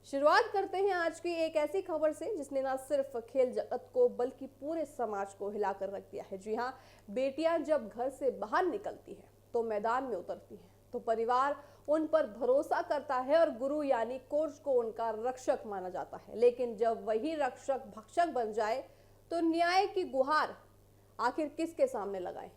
शुरुआत करते हैं आज की एक ऐसी खबर से जिसने ना सिर्फ खेल जगत को बल्कि पूरे समाज को हिलाकर रख दिया है। जी हाँ, बेटियां जब घर से बाहर निकलती हैं तो मैदान में उतरती हैं तो परिवार उन पर भरोसा करता है और गुरु यानी कोच को उनका रक्षक माना जाता है। लेकिन जब वही रक्षक भक्षक बन जाए तो न्याय की गुहार आखिर किसके सामने लगाए।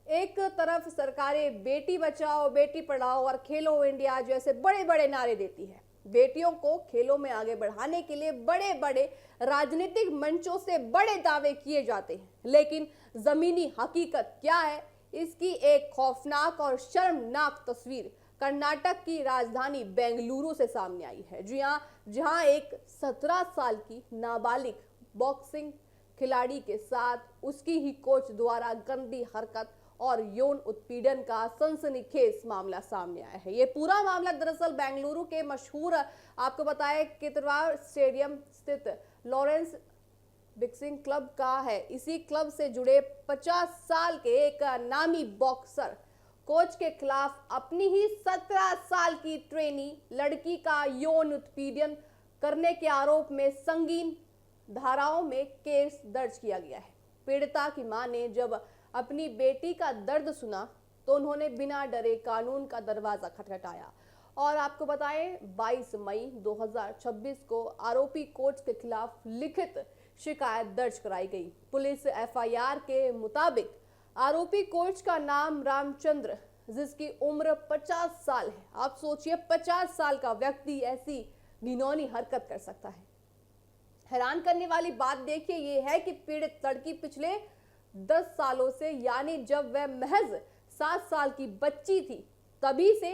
एक तरफ सरकारें बेटी बचाओ बेटी पढ़ाओ और खेलो इंडिया जैसे बड़े बड़े नारे देती है। बेटियों को खेलों में आगे बढ़ाने के लिए बड़े बड़े राजनीतिक मंचों से बड़े दावे किए जाते हैं, लेकिन जमीनी हकीकत क्या है, इसकी एक खौफनाक और शर्मनाक तस्वीर कर्नाटक की राजधानी बेंगलुरु से सामने आई है। जी हाँ, जहां एक 17 साल की नाबालिग बॉक्सिंग खिलाड़ी के साथ उसकी ही कोच द्वारा गंदी हरकत और यौन उत्पीड़न का सनसनीखेज मामला सामने आया है। ये पूरा मामला दरअसल बेंगलुरु के मशहूर आपको बताएं कितवाड़ स्टेडियम स्थित लॉरेंस बॉक्सिंग क्लब का है। इसी क्लब से जुड़े 50 साल के एक नामी बॉक्सर कोच के खिलाफ अपनी ही 17 साल की ट्रेनी लड़की का यौन उत्पीड़न करने के आरोप में संगीन धाराओं में केस दर्ज किया गया है। पीड़िता की मां ने जब अपनी बेटी का दर्द सुना तो उन्होंने बिना डरे कानून का दरवाजा खटखटाया और आपको बताएं 22 मई 2026 को आरोपी कोच के खिलाफ लिखित शिकायत दर्ज कराई गई। पुलिस एफआईआर के मुताबिक आरोपी कोच का नाम रामचंद्र, जिसकी उम्र 50 साल है। आप सोचिए 50 साल का व्यक्ति ऐसी घिनौनी हरकत कर सकता है। हैरान करने वाली बात देखिए ये है कि पीड़ित लड़की पिछले 10 सालों से यानी जब वह महज 7 साल की बच्ची थी तभी से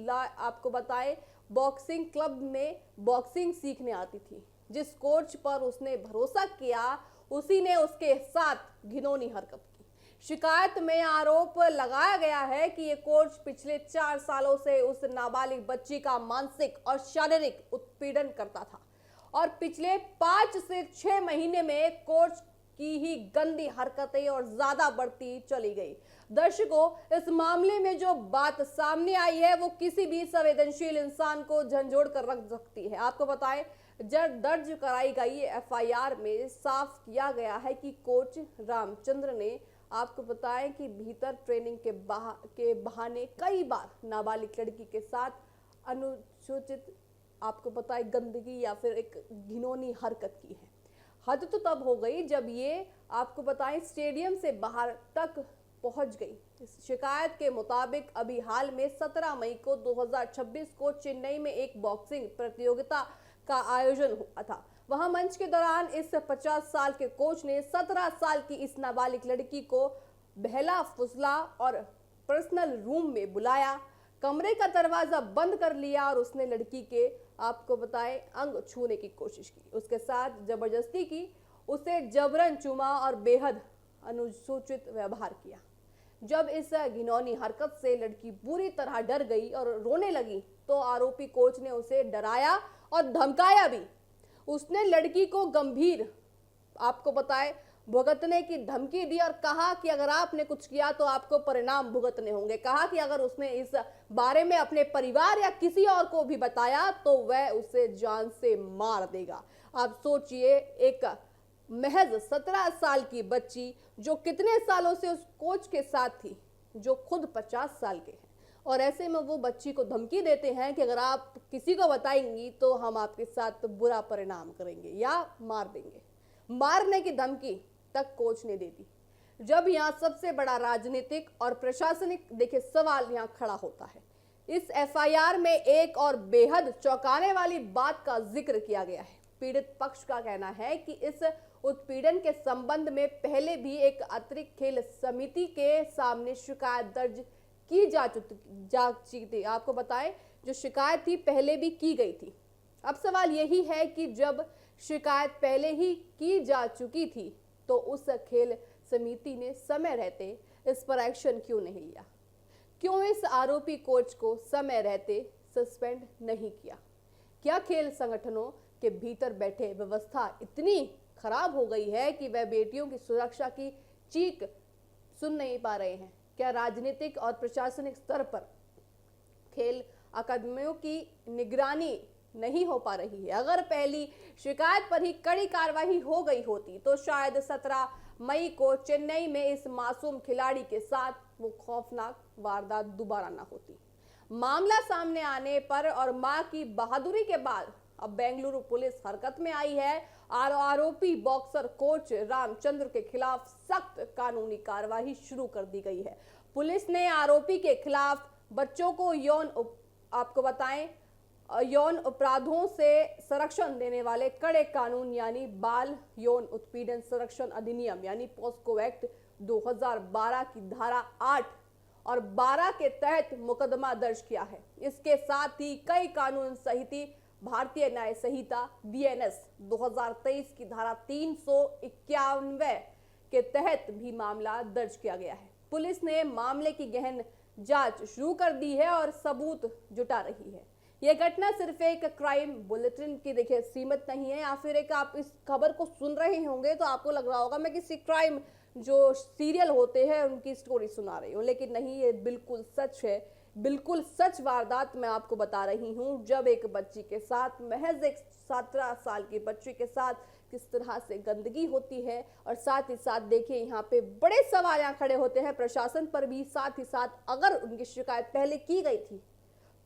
आपको बताएं बॉक्सिंग क्लब में बॉक्सिंग सीखने आती थी। जिस कोच पर उसने भरोसा किया उसी ने उसके साथ घिनौनी हरकत की। शिकायत में आरोप लगाया गया है कि ये कोच पिछले 4 सालों से उस नाबालिग बच्ची का मानसिक और शारीरिक उत्पीड़न करता था और पिछले 5 से 6 महीने में कोच की ही गंदी हरकतें और ज्यादा बढ़ती चली गई। दर्शकों, इस मामले में जो बात सामने आई है वो किसी भी संवेदनशील इंसान को झंझोड़ कर रख सकती है। आपको बताएं, जब दर्ज कराई गई एफआईआर में साफ किया गया है कि कोच रामचंद्र ने आपको बताएं कि भीतर ट्रेनिंग के बहाने कई बार नाबालिग लड़की के साथ अनुचित आपको बताएं गंदगी या फिर एक घिनौनी हरकत की है। हद तो तब हो गई जब ये आपको बताएं स्टेडियम से बाहर तक पहुंच गई। इस शिकायत के मुताबिक अभी हाल में 17 मई को 2026 को चेन्नई में एक बॉक्सिंग प्रतियोगिता का आयोजन हुआ था। वहां मंच के दौरान इस 50 साल के कोच ने 17 साल की इस नाबालिग लड़की को बहला फुसला और पर्सनल रूम में बुलाया, कमरे का दरवाजा बंद कर लिया और उसने लड़की के आपको बताएं अंग छूने की कोशिश की, उसके साथ जबरदस्ती की, उसे जबरन चूमा और बेहद अनुचित व्यवहार किया। जब इस घिनौनी हरकत से लड़की बुरी तरह डर गई और रोने लगी तो आरोपी कोच ने उसे डराया और धमकाया भी। उसने लड़की को गंभीर आपको बताएं भुगतने की धमकी दी और कहा कि अगर आपने कुछ किया तो आपको परिणाम भुगतने होंगे। कहा कि अगर उसने इस बारे में अपने परिवार या किसी और को भी बताया तो वह उसे जान से मार देगा। आप सोचिए, एक महज 17 साल की बच्ची जो कितने सालों से उस कोच के साथ थी जो खुद 50 साल के हैं, और ऐसे में वो बच्ची को धमकी देते हैं कि अगर आप किसी को बताएंगी तो हम आपके साथ बुरा परिणाम करेंगे या मार देंगे। मारने की धमकी तक कोच ने दे दी। जब यहाँ सबसे बड़ा राजनीतिक और प्रशासनिक देखिए सवाल यहाँ खड़ा होता है। इस एफआईआर में एक और बेहद चौंकाने वाली बात का जिक्र किया गया है। पीड़ित पक्ष का कहना है कि इस उत्पीड़न के संबंध में पहले भी एक अतिरिक्त खेल समिति के सामने शिकायत दर्ज की जा चुकी थी। आपको बताएं, जो शिकायत थी पहले भी की गई थी। अब सवाल यही है कि जब शिकायत पहले ही की जा चुकी थी तो उस खेल समिति ने समय रहते इस पर एक्शन क्यों नहीं लिया? क्यों इस आरोपी कोच को समय रहते सस्पेंड नहीं किया? क्या खेल संगठनों के भीतर बैठे व्यवस्था इतनी खराब हो गई है कि वह बेटियों की सुरक्षा की चीख सुन नहीं पा रहे हैं? क्या राजनीतिक और प्रशासनिक स्तर पर खेल अकादमियों की निगरानी नहीं हो पा रही है। अगर पहली शिकायत पर ही कड़ी कार्रवाई हो गई होती तो शायद 17 मई को चेन्नई में इस मासूम खिलाड़ी के साथ वो खौफनाक वारदात दोबारा ना होती। मामला सामने आने पर और मां की बहादुरी के बाद अब बेंगलुरु पुलिस हरकत में आई है और आरोपी बॉक्सर कोच रामचंद्र के खिलाफ सख्त कानूनी कार्रवाई शुरू कर दी गई है। पुलिस ने आरोपी के खिलाफ बच्चों को आपको बताएं यौन अपराधों से संरक्षण देने वाले कड़े कानून यानी बाल यौन उत्पीड़न संरक्षण अधिनियम यानी पॉस्को एक्ट 2012 की धारा 8 और 12 के तहत मुकदमा दर्ज किया है। इसके साथ ही कई कानून सहित भारतीय न्याय संहिता बीएनएस 2023 की धारा 391 के तहत भी मामला दर्ज किया गया है। पुलिस ने मामले की गहन जांच शुरू कर दी है और सबूत जुटा रही है। यह घटना सिर्फ एक क्राइम बुलेटिन की देखिए सीमित नहीं है, या फिर एक आप इस खबर को सुन रहे होंगे तो आपको लग रहा होगा मैं किसी क्राइम जो सीरियल होते हैं उनकी स्टोरी सुना रही हूँ, लेकिन नहीं, ये बिल्कुल सच है। बिल्कुल सच वारदात मैं आपको बता रही हूँ। जब एक बच्ची के साथ, महज एक 17 साल की बच्ची के साथ किस तरह से गंदगी होती है, और साथ ही साथ देखिए यहाँ पे बड़े सवाल यहाँ खड़े होते हैं प्रशासन पर भी। साथ ही साथ अगर उनकी शिकायत पहले की गई थी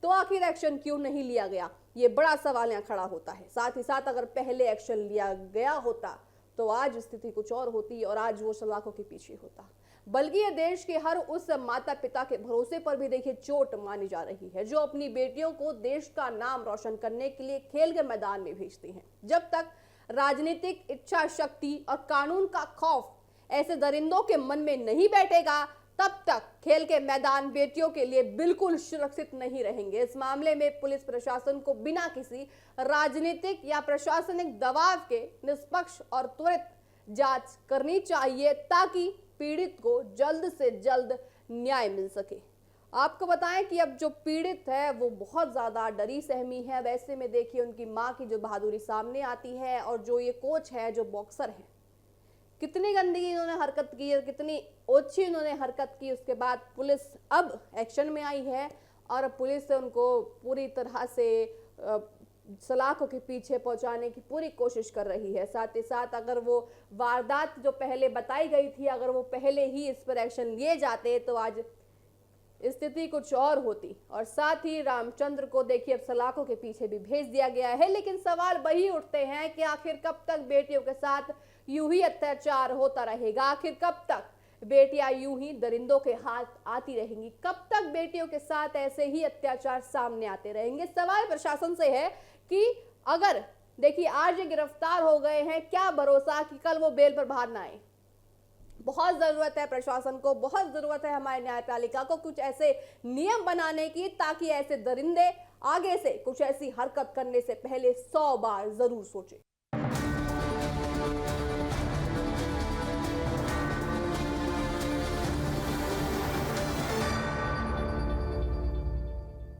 तो आखिर एक्शन क्यों नहीं लिया गया, ये बड़ा सवाल यहाँ खड़ा होता है। साथ ही साथ अगर पहले एक्शन लिया गया होता तो आज स्थिति कुछ और होती और आज वो सलाखों के पीछे होता। बल्कि ये देश के हर उस माता पिता के भरोसे पर भी देखिए चोट मानी जा रही है जो अपनी बेटियों को देश का नाम रोशन करने के लिए खेल के मैदान में भेजती हैं। जब तक राजनीतिक इच्छा शक्ति और कानून का खौफ ऐसे दरिंदों के मन में नहीं बैठेगा तब तक खेल के मैदान बेटियों के लिए बिल्कुल सुरक्षित नहीं रहेंगे। इस मामले में पुलिस प्रशासन को बिना किसी राजनीतिक या प्रशासनिक दबाव के निष्पक्ष और त्वरित जांच करनी चाहिए ताकि पीड़ित को जल्द से जल्द न्याय मिल सके। आपको बताएं कि अब जो पीड़ित है वो बहुत ज्यादा डरी सहमी है। वैसे में देखिए उनकी मां की जो बहादुरी सामने आती है, और जो ये कोच है जो बॉक्सर है, कितनी गंदगी इन्होंने हरकत की है, कितनी ओछी इन्होंने हरकत की। उसके बाद पुलिस अब एक्शन में आई है और पुलिस से उनको पूरी तरह से सलाखों के पीछे पहुंचाने की पूरी कोशिश कर रही है। साथ ही साथ अगर वो वारदात जो पहले बताई गई थी, अगर वो पहले ही इस पर एक्शन लिए जाते तो आज स्थिति कुछ और होती। और साथ ही रामचंद्र को देखिए अब सलाखों के पीछे भी भेज दिया गया है। लेकिन सवाल वही उठते हैं कि आखिर कब तक बेटियों के साथ यूं ही अत्याचार होता रहेगा, आखिर कब तक बेटियां यूं ही दरिंदों के हाथ आती रहेंगी, कब तक बेटियों के साथ ऐसे ही अत्याचार सामने आते रहेंगे। सवाल प्रशासन से है कि अगर देखिए आज ये गिरफ्तार हो गए हैं, क्या भरोसा कि कल वो बेल पर बाहर ना आए। बहुत जरूरत है प्रशासन को, बहुत जरूरत है हमारे न्यायपालिका को कुछ ऐसे नियम बनाने की ताकि ऐसे दरिंदे आगे से कुछ ऐसी हरकत करने से पहले 100 बार जरूर सोचें।